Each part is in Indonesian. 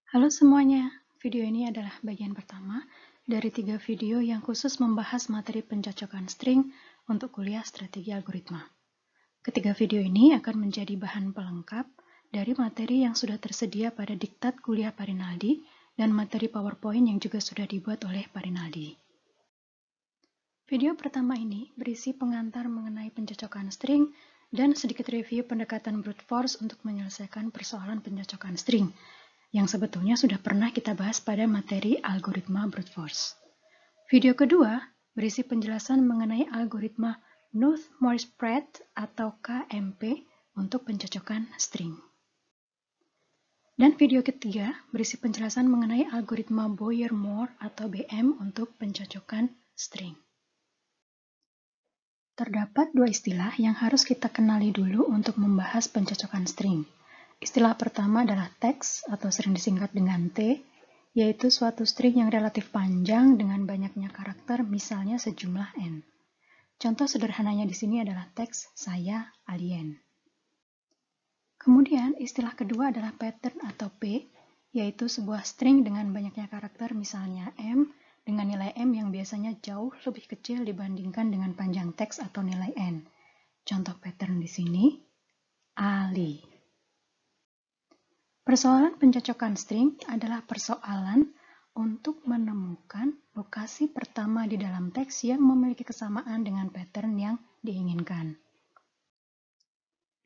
Halo semuanya, video ini adalah bagian pertama dari 3 video yang khusus membahas materi pencocokan string untuk kuliah strategi algoritma. Ketiga video ini akan menjadi bahan pelengkap dari materi yang sudah tersedia pada diktat kuliah Pak Rinaldi dan materi PowerPoint yang juga sudah dibuat oleh Pak Rinaldi. Video pertama ini berisi pengantar mengenai pencocokan string dan sedikit review pendekatan brute force untuk menyelesaikan persoalan pencocokan string, yang sebetulnya sudah pernah kita bahas pada materi algoritma brute force. Video kedua berisi penjelasan mengenai algoritma Knuth-Morris-Pratt atau KMP untuk pencocokan string. Dan video ketiga berisi penjelasan mengenai algoritma Boyer-Moore atau BM untuk pencocokan string. Terdapat dua istilah yang harus kita kenali dulu untuk membahas pencocokan string. Istilah pertama adalah teks atau sering disingkat dengan T, yaitu suatu string yang relatif panjang dengan banyaknya karakter, misalnya sejumlah N. Contoh sederhananya di sini adalah teks saya alien. Kemudian istilah kedua adalah pattern atau P, yaitu sebuah string dengan banyaknya karakter, misalnya M, dengan nilai M yang biasanya jauh lebih kecil dibandingkan dengan panjang teks atau nilai N. Contoh pattern di sini, Ali. Persoalan pencocokan string adalah persoalan untuk menemukan lokasi pertama di dalam teks yang memiliki kesamaan dengan pattern yang diinginkan.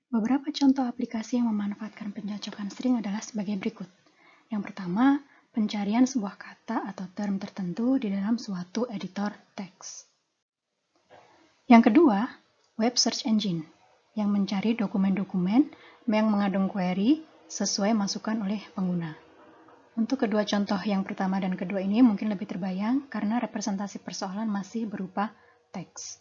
Beberapa contoh aplikasi yang memanfaatkan pencocokan string adalah sebagai berikut. Yang pertama, pencarian sebuah kata atau term tertentu di dalam suatu editor teks. Yang kedua, web search engine yang mencari dokumen-dokumen yang mengandung query sesuai masukan oleh pengguna. Untuk kedua contoh yang pertama dan kedua ini mungkin lebih terbayang karena representasi persoalan masih berupa teks.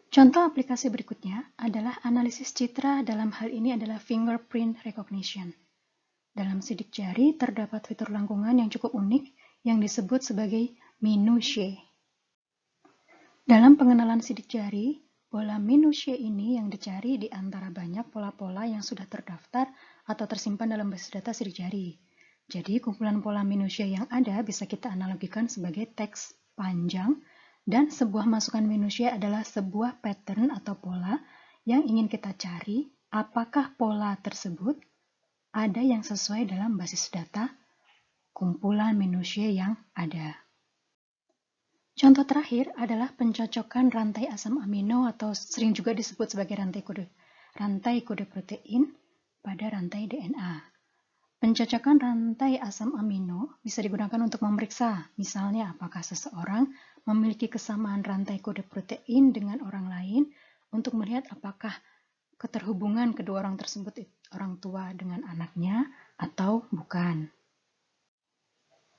Contoh aplikasi berikutnya adalah analisis citra, dalam hal ini adalah fingerprint recognition. Dalam sidik jari terdapat fitur lengkungan yang cukup unik yang disebut sebagai minutiae. Dalam pengenalan sidik jari, pola minutiae ini yang dicari di antara banyak pola-pola yang sudah terdaftar atau tersimpan dalam basis data sidik jari. Jadi kumpulan pola minutiae yang ada bisa kita analogikan sebagai teks panjang, dan sebuah masukan minutiae adalah sebuah pattern atau pola yang ingin kita cari apakah pola tersebut ada yang sesuai dalam basis data kumpulan minutiae yang ada. Contoh terakhir adalah pencocokan rantai asam amino atau sering juga disebut sebagai rantai kode protein pada rantai DNA. Pencocokan rantai asam amino bisa digunakan untuk memeriksa, misalnya apakah seseorang memiliki kesamaan rantai kode protein dengan orang lain untuk melihat apakah keterhubungan kedua orang tersebut orang tua dengan anaknya atau bukan.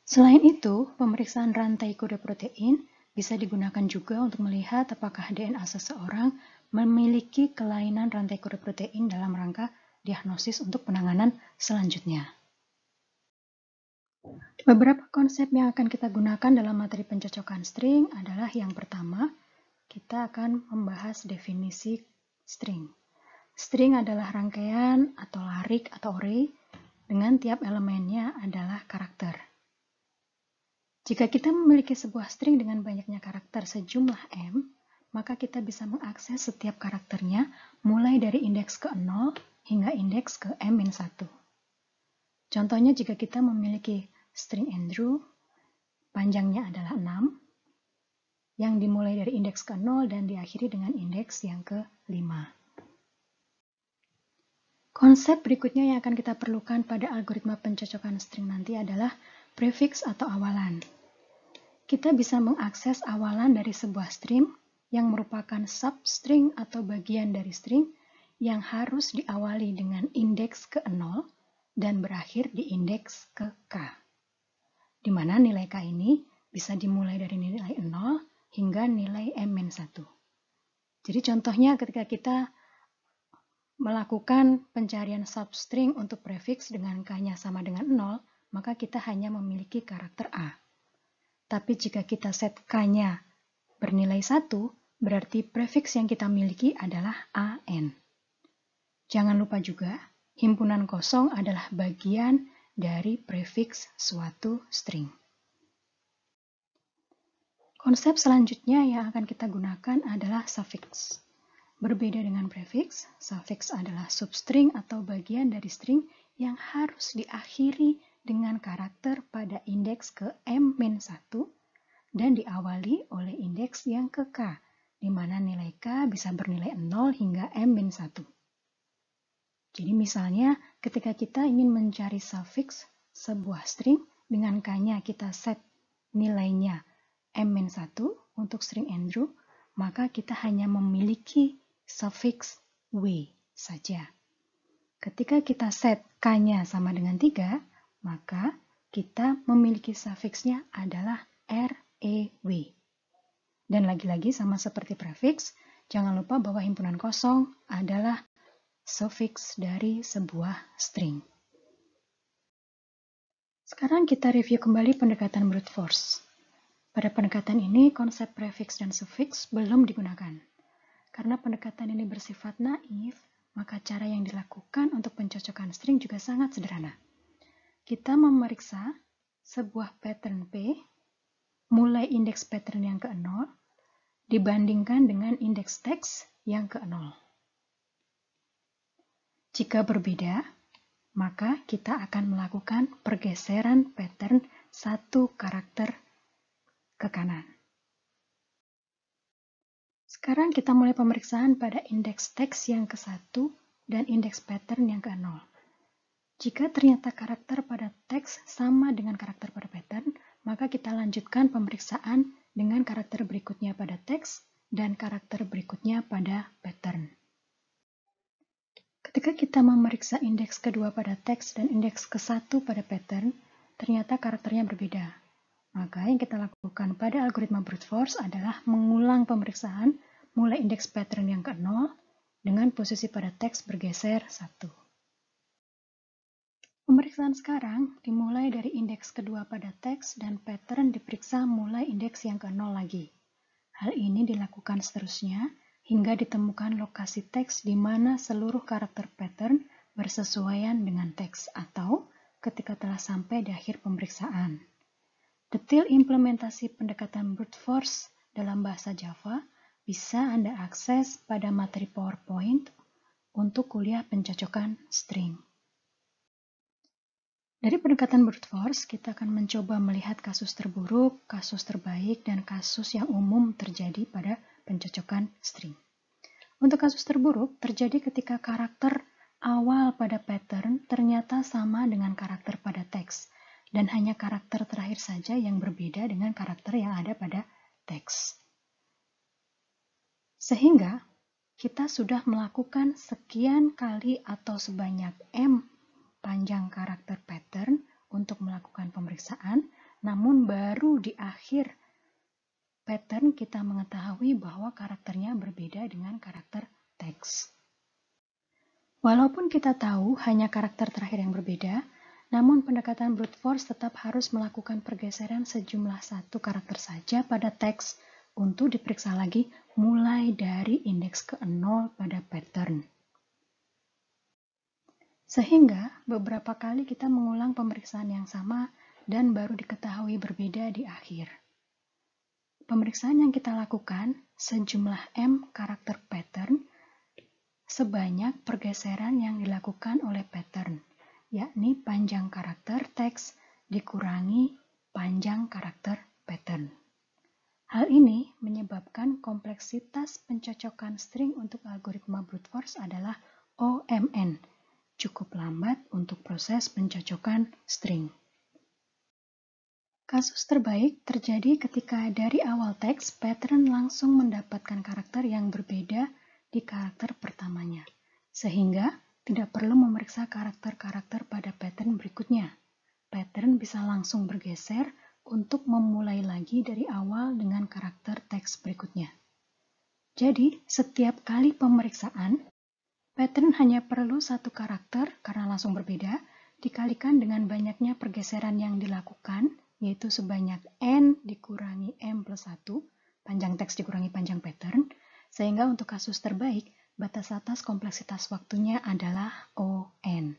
Selain itu, pemeriksaan rantai kode protein bisa digunakan juga untuk melihat apakah DNA seseorang memiliki kelainan rantai kode protein dalam rangka diagnosis untuk penanganan selanjutnya. Beberapa konsep yang akan kita gunakan dalam materi pencocokan string adalah yang pertama, kita akan membahas definisi string. String adalah rangkaian atau larik atau array dengan tiap elemennya adalah karakter. Jika kita memiliki sebuah string dengan banyaknya karakter sejumlah M, maka kita bisa mengakses setiap karakternya mulai dari indeks ke 0 hingga indeks ke M-1. Contohnya jika kita memiliki string Andrew, panjangnya adalah 6, yang dimulai dari indeks ke 0 dan diakhiri dengan indeks yang ke-5. Konsep berikutnya yang akan kita perlukan pada algoritma pencocokan string nanti adalah prefix atau awalan. Kita bisa mengakses awalan dari sebuah string yang merupakan substring atau bagian dari string yang harus diawali dengan indeks ke 0 dan berakhir di indeks ke K, di mana nilai K ini bisa dimulai dari nilai 0 hingga nilai M-1. Jadi contohnya ketika kita melakukan pencarian substring untuk prefix dengan K-nya sama dengan 0, maka kita hanya memiliki karakter A. Tapi jika kita set K-nya bernilai 1, berarti prefix yang kita miliki adalah AN. Jangan lupa juga, himpunan kosong adalah bagian dari prefiks suatu string. Konsep selanjutnya yang akan kita gunakan adalah suffix. Berbeda dengan prefiks, suffix adalah substring atau bagian dari string yang harus diakhiri dengan karakter pada indeks ke M-1 dan diawali oleh indeks yang ke K, di mana nilai K bisa bernilai 0 hingga M-1. Jadi misalnya ketika kita ingin mencari suffix sebuah string, dengan K-nya kita set nilainya M-1 untuk string Andrew, maka kita hanya memiliki suffix W saja. Ketika kita set K-nya sama dengan 3, maka kita memiliki suffixnya adalah REW. Dan lagi-lagi sama seperti prefiks, jangan lupa bahwa himpunan kosong adalah suffix dari sebuah string. Sekarang kita review kembali pendekatan brute force. Pada pendekatan ini, konsep prefiks dan suffix belum digunakan. Karena pendekatan ini bersifat naif, maka cara yang dilakukan untuk pencocokan string juga sangat sederhana. Kita memeriksa sebuah pattern P, mulai indeks pattern yang ke-0, dibandingkan dengan indeks teks yang ke-0. Jika berbeda, maka kita akan melakukan pergeseran pattern satu karakter ke kanan. Sekarang kita mulai pemeriksaan pada indeks teks yang ke-1 dan indeks pattern yang ke-0. Jika ternyata karakter pada teks sama dengan karakter pada pattern, maka kita lanjutkan pemeriksaan dengan karakter berikutnya pada teks dan karakter berikutnya pada pattern. Ketika kita memeriksa indeks kedua pada teks dan indeks ke-1 pada pattern, ternyata karakternya berbeda. Maka yang kita lakukan pada algoritma brute force adalah mengulang pemeriksaan mulai indeks pattern yang ke-0 dengan posisi pada teks bergeser 1. Pemeriksaan sekarang dimulai dari indeks kedua pada teks dan pattern diperiksa mulai indeks yang ke-0 lagi. Hal ini dilakukan seterusnya hingga ditemukan lokasi teks di mana seluruh karakter pattern bersesuaian dengan teks atau ketika telah sampai di akhir pemeriksaan. Detail implementasi pendekatan brute force dalam bahasa Java bisa Anda akses pada materi PowerPoint untuk kuliah pencocokan string. Dari pendekatan brute force, kita akan mencoba melihat kasus terburuk, kasus terbaik, dan kasus yang umum terjadi pada pencocokan string. Untuk kasus terburuk, terjadi ketika karakter awal pada pattern ternyata sama dengan karakter pada teks, dan hanya karakter terakhir saja yang berbeda dengan karakter yang ada pada teks. Sehingga kita sudah melakukan sekian kali atau sebanyak M panjang karakter pattern untuk melakukan pemeriksaan, namun baru di akhir pattern kita mengetahui bahwa karakternya berbeda dengan karakter teks. Walaupun kita tahu hanya karakter terakhir yang berbeda, namun pendekatan brute force tetap harus melakukan pergeseran sejumlah satu karakter saja pada teks untuk diperiksa lagi mulai dari indeks ke-0 pada pattern. Sehingga beberapa kali kita mengulang pemeriksaan yang sama dan baru diketahui berbeda di akhir. Pemeriksaan yang kita lakukan sejumlah M karakter pattern sebanyak pergeseran yang dilakukan oleh pattern, yakni panjang karakter teks dikurangi panjang karakter pattern. Hal ini menyebabkan kompleksitas pencocokan string untuk algoritma brute force adalah OMN, cukup lambat untuk proses pencocokan string. Kasus terbaik terjadi ketika dari awal teks pattern langsung mendapatkan karakter yang berbeda di karakter pertamanya, sehingga tidak perlu memeriksa karakter-karakter pada pattern berikutnya. Pattern bisa langsung bergeser untuk memulai lagi dari awal dengan karakter teks berikutnya. Jadi, setiap kali pemeriksaan, pattern hanya perlu satu karakter karena langsung berbeda, dikalikan dengan banyaknya pergeseran yang dilakukan, yaitu sebanyak N dikurangi M plus 1, panjang teks dikurangi panjang pattern, sehingga untuk kasus terbaik, batas atas kompleksitas waktunya adalah ON.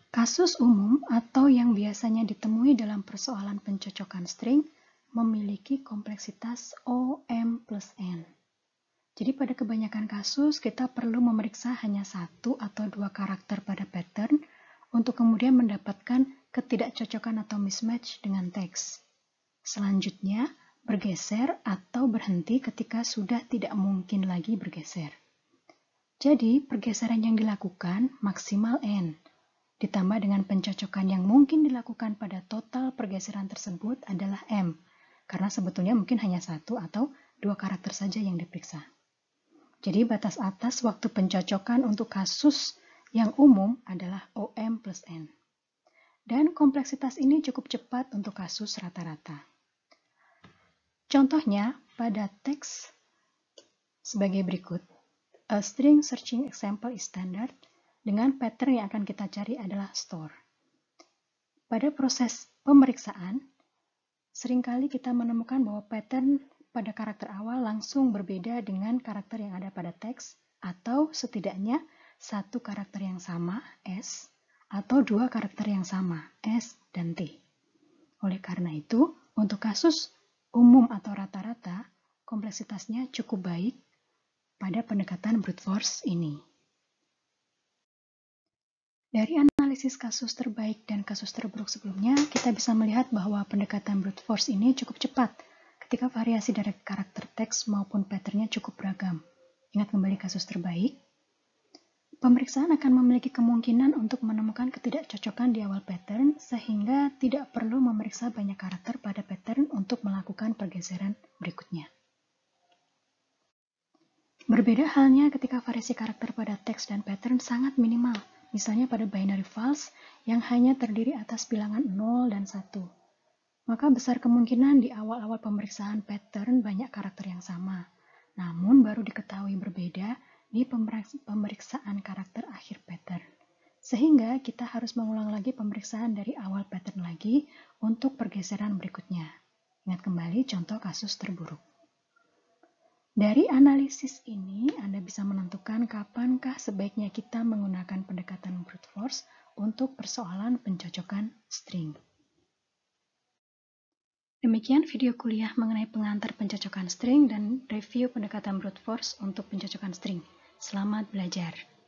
Kasus umum atau yang biasanya ditemui dalam persoalan pencocokan string memiliki kompleksitas OM plus N. Jadi pada kebanyakan kasus kita perlu memeriksa hanya satu atau dua karakter pada pattern untuk kemudian mendapatkan ketidakcocokan atau mismatch dengan teks. Selanjutnya, bergeser atau berhenti ketika sudah tidak mungkin lagi bergeser. Jadi, pergeseran yang dilakukan maksimal N, ditambah dengan pencocokan yang mungkin dilakukan pada total pergeseran tersebut adalah M, karena sebetulnya mungkin hanya satu atau dua karakter saja yang diperiksa. Jadi batas atas waktu pencocokan untuk kasus yang umum adalah OM plus N. Dan kompleksitas ini cukup cepat untuk kasus rata-rata. Contohnya pada teks sebagai berikut. A string searching example is standard. Dengan pattern yang akan kita cari adalah store. Pada proses pemeriksaan, seringkali kita menemukan bahwa pattern pada karakter awal langsung berbeda dengan karakter yang ada pada teks, atau setidaknya satu karakter yang sama, S, atau dua karakter yang sama, S dan T. Oleh karena itu, untuk kasus umum atau rata-rata, kompleksitasnya cukup baik pada pendekatan brute force ini. Dari analisis kasus terbaik dan kasus terburuk sebelumnya, kita bisa melihat bahwa pendekatan brute force ini cukup cepat ketika variasi dari karakter teks maupun patternnya cukup beragam. Ingat kembali kasus terbaik. Pemeriksaan akan memiliki kemungkinan untuk menemukan ketidakcocokan di awal pattern sehingga tidak perlu memeriksa banyak karakter pada pattern untuk melakukan pergeseran berikutnya. Berbeda halnya ketika variasi karakter pada teks dan pattern sangat minimal. Misalnya pada binary false yang hanya terdiri atas bilangan 0 dan 1. Maka besar kemungkinan di awal-awal pemeriksaan pattern banyak karakter yang sama. Namun baru diketahui berbeda di pemeriksaan karakter akhir pattern. Sehingga kita harus mengulang lagi pemeriksaan dari awal pattern lagi untuk pergeseran berikutnya. Ingat kembali contoh kasus terburuk. Dari analisis ini, Anda bisa menentukan kapankah sebaiknya kita menggunakan pendekatan brute force untuk persoalan pencocokan string. Demikian video kuliah mengenai pengantar pencocokan string dan review pendekatan brute force untuk pencocokan string. Selamat belajar!